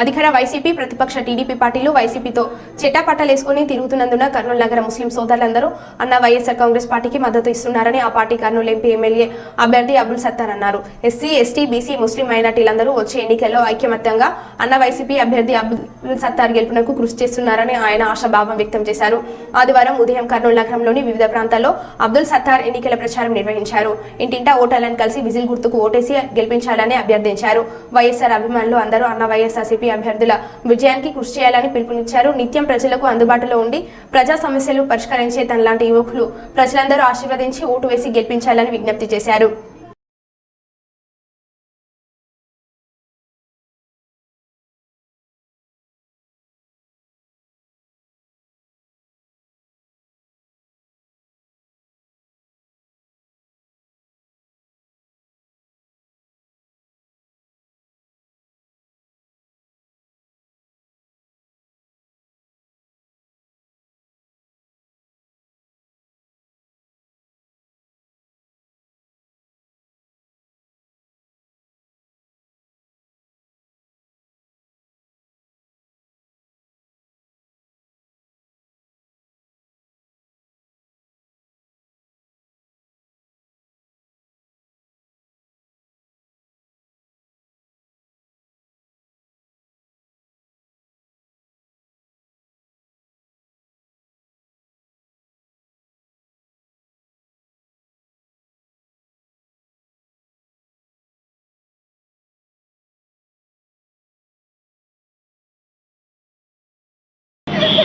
అధికార వైసీపీ ప్రతిపక్ష టీడీపీ పార్టీలు వైసీపీతో చెట్టాపట్టాలేసుకుని తిరుగుతున్నందున కర్నూలు నగర ముస్లిం సోదరులందరూ అన్న వైఎస్ఆర్ కాంగ్రెస్ పార్టీకి మద్దతు ఇస్తున్నారని ఆ పార్టీ కర్నూలు ఎంపీ ఎమ్మెల్యే అభ్యర్థి అబ్దుల్ సత్తార్ అన్నారు. ఎస్సీ, ఎస్టీ, బీసీ, ముస్లిం మైనార్టీలందరూ వచ్చే ఎన్నికల్లో ఐక్యమత్యంగా అన్న వైసీపీ అభ్యర్థి అబ్దుల్ సత్తార్ గెలుపునకు కృషి చేస్తున్నారని ఆయన ఆశాభావం వ్యక్తం చేశారు. ఆదివారం ఉదయం కర్నూలు నగరంలోని వివిధ ప్రాంతాల్లో అబ్దుల్ సత్తార్ ఎన్నికల ప్రచారం నిర్వహించారు. ఇంటింటా ఓటర్లను కలిసి విజిల్ గుర్తుకు ఓటేసి గెలిపించాలని అభ్యర్థించారు. వైఎస్ఆర్ అభిమానులు అందరూ అన్న వైఎస్ఆర్సీపీ అభ్యర్థుల విజయానికి కృషి చేయాలని పిలుపునిచ్చారు. నిత్యం ప్రజలకు అందుబాటులో ఉండి ప్రజా సమస్యలు పరిష్కరించే తనలాంటి యువకులు ప్రజలందరూ ఆశీర్వదించి ఓటు వేసి గెలిపించాలని విజ్ఞప్తి చేశారు.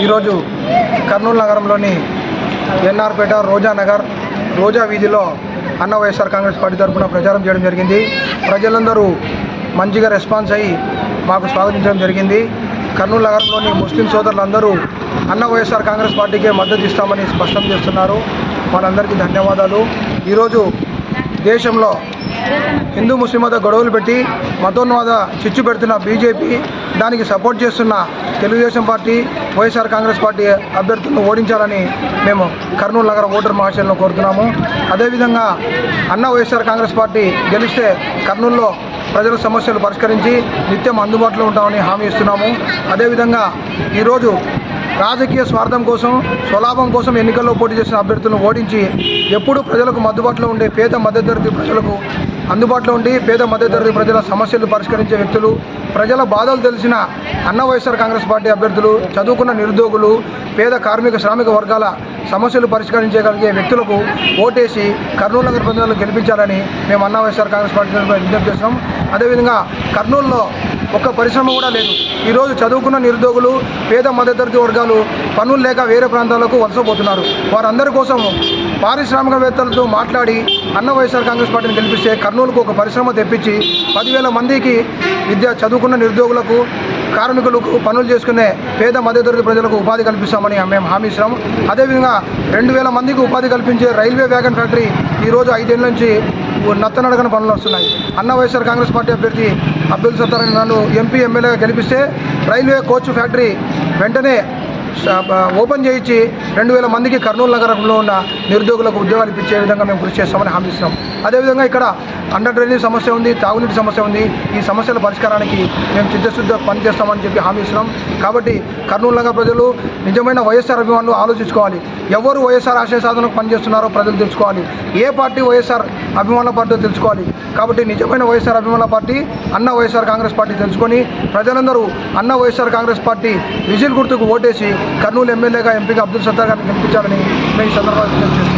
ఈరోజు కర్నూలు నగరంలోని ఎన్ఆర్పేట రోజానగర్ రోజా వీధిలో అన్న వైఎస్ఆర్ కాంగ్రెస్ పార్టీ తరఫున ప్రచారం చేయడం జరిగింది. ప్రజలందరూ మంచిగా రెస్పాన్స్ అయ్యి మాకు స్వాగతించడం జరిగింది. కర్నూలు నగరంలోని ముస్లిం సోదరులందరూ అన్న వైఎస్ఆర్ కాంగ్రెస్ పార్టీకే మద్దతు ఇస్తామని స్పష్టం చేస్తున్నారు. వాళ్ళందరికీ ధన్యవాదాలు. ఈరోజు దేశంలో హిందూ ముస్లిం మత గొడవలు పెట్టి మతోన్వాద చిచ్చు పెడుతున్న బీజేపీ, దానికి సపోర్ట్ చేస్తున్న తెలుగుదేశం పార్టీ, వైఎస్ఆర్ కాంగ్రెస్ పార్టీ అభ్యర్థులను ఓడించాలని మేము కర్నూలు నగర ఓటర్ మహాశయులను కోరుతున్నాము. అదేవిధంగా అన్న వైఎస్ఆర్ కాంగ్రెస్ పార్టీ గెలిస్తే కర్నూలులో ప్రజల సమస్యలు పరిష్కరించి నిత్యం అందుబాటులో ఉంటామని హామీ ఇస్తున్నాము. అదేవిధంగా ఈరోజు రాజకీయ స్వార్థం కోసం, స్వలాభం కోసం ఎన్నికల్లో పోటీ చేసిన అభ్యర్థులను ఓడించి ఎప్పుడూ ప్రజలకు అందుబాటులో ఉండే పేద మధ్యతరగతి ప్రజలకు అందుబాటులో ఉండి పేద మధ్యతరగతి ప్రజల సమస్యలు పరిష్కరించే వ్యక్తులు, ప్రజల బాధలు తెలిసిన అన్న వైఎస్ఆర్ కాంగ్రెస్ పార్టీ అభ్యర్థులు, చదువుకున్న నిరుద్యోగులు, పేద కార్మిక శ్రామిక వర్గాల సమస్యలు పరిష్కరించగలిగే వ్యక్తులకు ఓటేసి కర్నూలు నగర ప్రజలను గెలిపించాలని మేము అన్న వైఎస్ఆర్ కాంగ్రెస్ పార్టీ విజ్ఞప్తి చేస్తున్నాం. అదేవిధంగా కర్నూలులో ఒక్క పరిశ్రమ కూడా లేదు. ఈరోజు చదువుకున్న నిరుద్యోగులు, పేద మధ్యతరగతి వర్గాలు పనులు లేక వేరే ప్రాంతాలకు వలసపోతున్నారు. వారందరి కోసం పారిశ్రామికవేత్తలతో మాట్లాడి అన్న వైఎస్ఆర్ కాంగ్రెస్ పార్టీని గెలిపిస్తే కర్నూలుకు ఒక పరిశ్రమ తెప్పించి 10,000 మందికి చదువుకున్న నిరుద్యోగులకు, కార్మికులకు, పనులు చేసుకునే పేద మధ్యతరగతి ప్రజలకు ఉపాధి కల్పిస్తామని మేము హామీ ఇస్తున్నాం. అదేవిధంగా 2,000 మందికి ఉపాధి కల్పించే రైల్వే వ్యాగన్ ఫ్యాక్టరీ ఈరోజు 5 ఏళ్ళ నుంచి నత్తనడకన పనులు వస్తున్నాయి. అన్న వైఎస్ఆర్ కాంగ్రెస్ పార్టీ అభ్యర్థి అబ్దుల్ సత్తార్ నన్ను ఎంపీ, ఎమ్మెల్యేగా గెలిపిస్తే రైల్వే కోచ్ ఫ్యాక్టరీ వెంటనే ఓపెన్ చేయించి 2,000 మందికి కర్నూలు నగరంలో ఉన్న నిరుద్యోగులకు ఉద్యోగాలు ఇప్పించే విధంగా మేము కృషి చేస్తామని హామీ ఇస్తున్నాం. అదేవిధంగా ఇక్కడ అండర్ డ్రైనేజ్ సమస్య ఉంది, తాగునీటి సమస్య ఉంది. ఈ సమస్యల పరిష్కారానికి మేము చిత్తశుద్ధ పనిచేస్తామని చెప్పి హామీ ఇస్తున్నాం. కాబట్టి కర్నూలు నగర ప్రజలు నిజమైన వైఎస్ఆర్ అభిమానులు ఆలోచించుకోవాలి. ఎవరు వైఎస్ఆర్ ఆశయ సాధనకు పనిచేస్తున్నారో ప్రజలు తెలుసుకోవాలి. ఏ పార్టీ వైఎస్ఆర్ అభిమానుల పార్టీ తెలుసుకోవాలి. కాబట్టి నిజమైన వైఎస్ఆర్ అభిమానుల పార్టీ అన్న వైఎస్ఆర్ కాంగ్రెస్ పార్టీ తెలుసుకొని ప్రజలందరూ అన్న వైఎస్ఆర్ కాంగ్రెస్ పార్టీ విజిల్ గుర్తుకు ఓటేసి కర్నూలు ఎమ్మెల్యేగా, ఎంపీగా అబ్దుల్ సత్తార్ గారిని గెలిపించాలని మేము ఈ సందర్భంగా విజ్ఞప్తి చేస్తున్నాం.